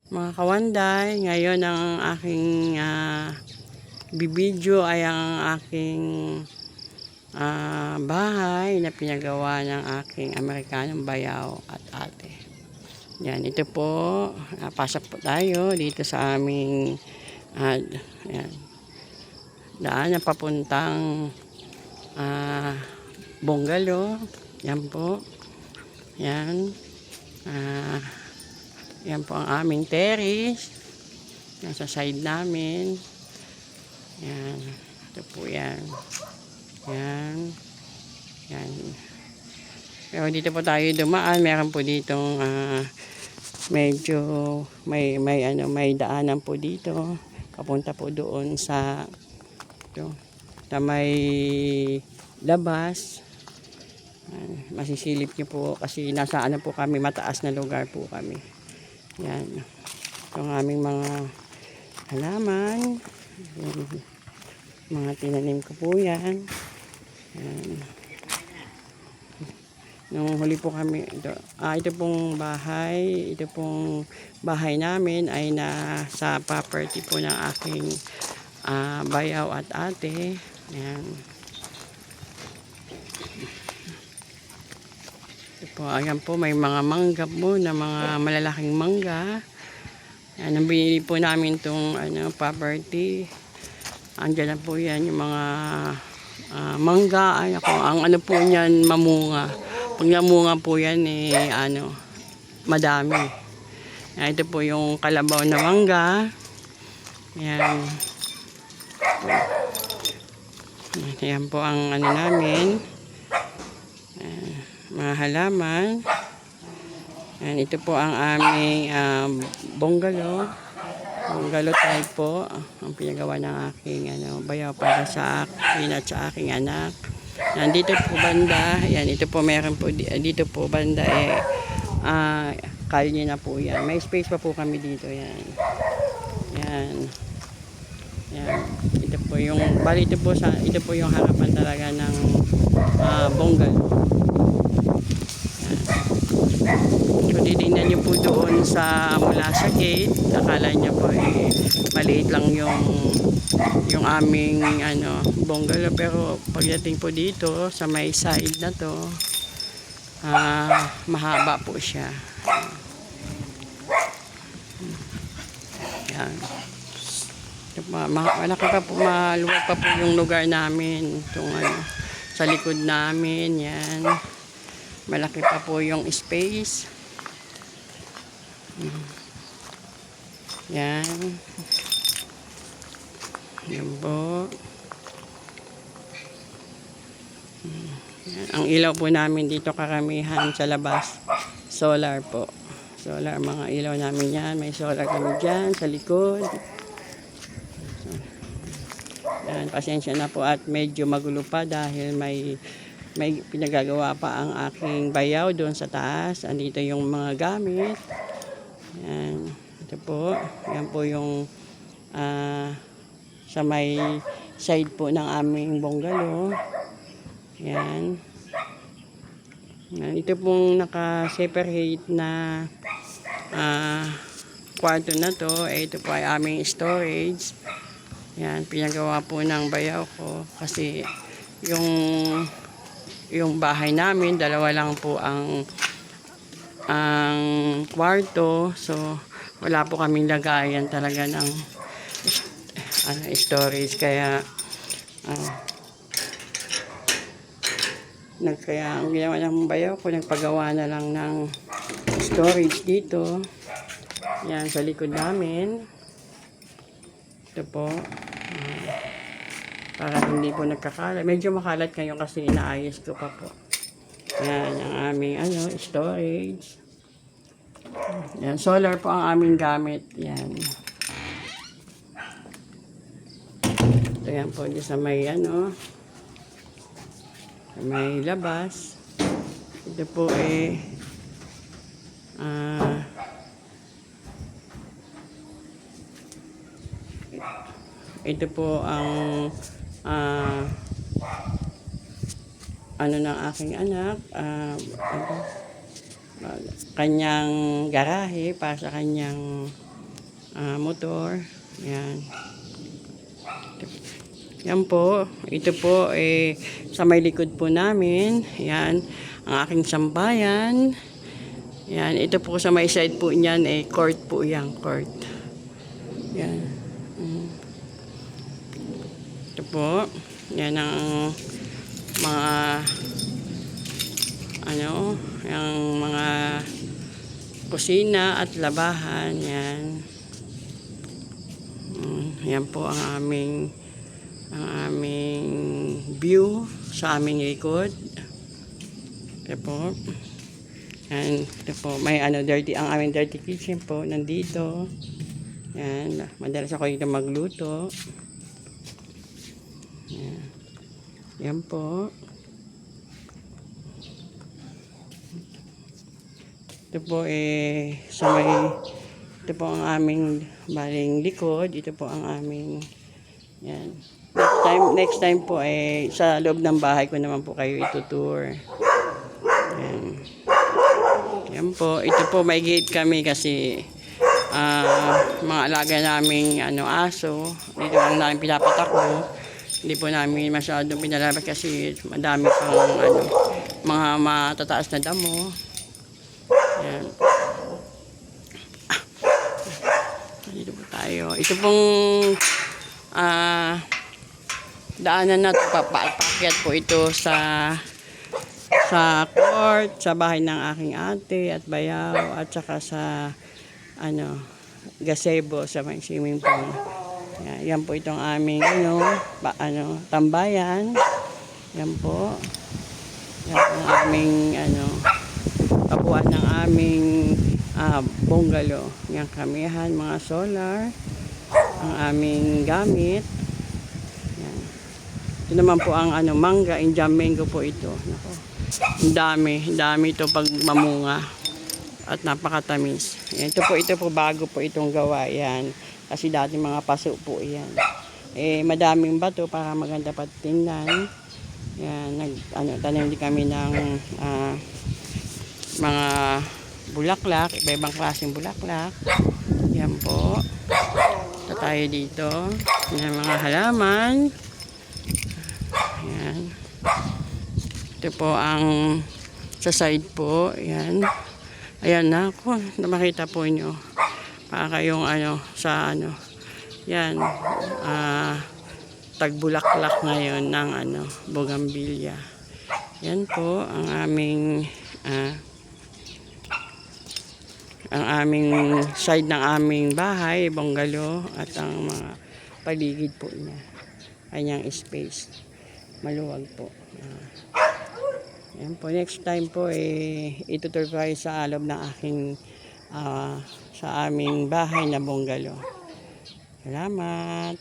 Mga kawanday, ngayon ang aking bibidyo ay ang aking bahay na pinagawa ng aking Amerikanong bayaw at ate. Yan, ito po, pasok po tayo dito sa aming yan, daan na papuntang bungalow. Yan po. Yan. Yan po ang aming terrace. Yan sa side namin. Yan. Ito po yan. Yan. Yan. Pero dito po tayo dumaan. Meron po ditong medyo may daanan po dito. Papunta po doon sa may labas. Masisilip niyo po kasi nasa po kami, mataas na lugar po kami. Yan. Ito ang aming mga halaman. Yan. Mga tinanim ko po yan. Yan. Nung huli po kami, ito pong bahay namin ay nasa property po ng aking bayaw at ate. Yan. Ayan po, may mga mangga po na mga malalaking mangga. Yan, ang binili po namin itong property. Andiyan na po yan, yung mga mangga. Ay, ang po niyan, mamunga. Pag namunga po yan, madami. Yan, ito po yung kalabaw na mangga. Yan. Yan po ang namin. Mga halaman. And ito po ang aming bungalow type po ang pinagawa ng aking bayaw para sa akin at sa aking anak. Nandito po banda, yan, ito po meron po dito po banda kalye na po yan. May space pa po kami dito, yan. Yan. Yan. Ito po yung ito po yung harapan talaga ng bungalow. So titingnan nyo po doon mula sa gate, akala nyo po maliit lang yung aming bungalow, pero pagdating po dito sa may side na to, mahaba po siya. Yan. Malaki pa po, maluwag pa po yung lugar namin, itong sa likod namin. Yan, malaki pa po yung space. Yan. Yan po. Yan. Ang ilaw po namin dito karamihan sa labas, solar po. Solar, mga ilaw namin yan. May solar kami dyan sa likod. Yan, pasensya na po at medyo magulo pa dahil may pinagagawa pa ang aking bayaw doon sa taas. Andito yung mga gamit. Yan. Ito po. Yan po yung sa may side po ng aming bungalow. Yan. Yan. Ito pong naka-separate na kwarto na to. Ito po ay aming storage. Yan. Pinagawa po ng bayaw ko kasi yung bahay namin, dalawa lang po ang kwarto, so wala po kaming lagayan talaga ng storage, kaya ang ginawa ng bayaw ko, nagpagawa na lang ng storage dito. Yan, sa likod namin. Ito po, para hindi po nagkakalat. Medyo makalat ngayon kasi inaayos ko pa po. Yan ang aming storage. Yan, solar po ang aming gamit. Yan. Ito yan po sa may sa may labas. Ito po ito po ang ng aking anak, kanyang garahe para sa kanyang motor. Yan. Yan po. Ito po sa may likod po namin. Yan. Ang aking sambayan. Yan. Ito po sa may side po niyan court po yan. Court. Yan. Ito po. Yan ang mga yung mga kusina at labahan. Yan. Yan po ang aming view sa aming likod. Ito po. Yan. Ito po. May ang aming dirty kitchen po nandito. Yan. Madalas ako dito magluto. Yan. Yan po. Ito po ito po ang aming baling likod. Ito po ang aming yan. Next time po sa loob ng bahay ko naman po kayo itutour. Yan. Yan po. Ito po may gate kami kasi mga alaga naming aso. Dito lang namin pinapatakbo. Hindi po namin masyadong pinalabas kasi madami pang mga matataas na damo. Yan. Dito po tayo. Ito pong daanan na ito. Papakyat po ito sa court, sa bahay ng aking ate at bayaw at saka sa gazebo sa may swimming pool. Yan po itong aming tambayan. Yan po. Yan po ang aming kabuuan ng aming bungalow. Yan kamihan, mga solar. Ang aming gamit. Yan. Ito naman po ang mangga, Indian mango po ito. Nako. Ang dami ito pag mamunga. At napakatamis. Yan, ito po bago po itong gawa. Yan. Kasi dati mga paso po yan. Madaming bato para maganda pa tingnan. Yan, tanim din kami ng mga bulaklak, iba-ibang klaseng bulaklak. Yan po. Ito tayo dito. Yan, mga halaman. Yan. Ito po ang sa side po. Yan. Ayan na po. Makita po nyo. Para kayong yan, tagbulaklak ngayon ng bougainvillea. Yan po ang aming side ng aming bahay, bungalow, at ang mga paligid po niya. Kanyang space. Maluwag po. Yan po, next time po itutur ko kayo sa loob ng aking sa aming bahay na bungalow. Salamat!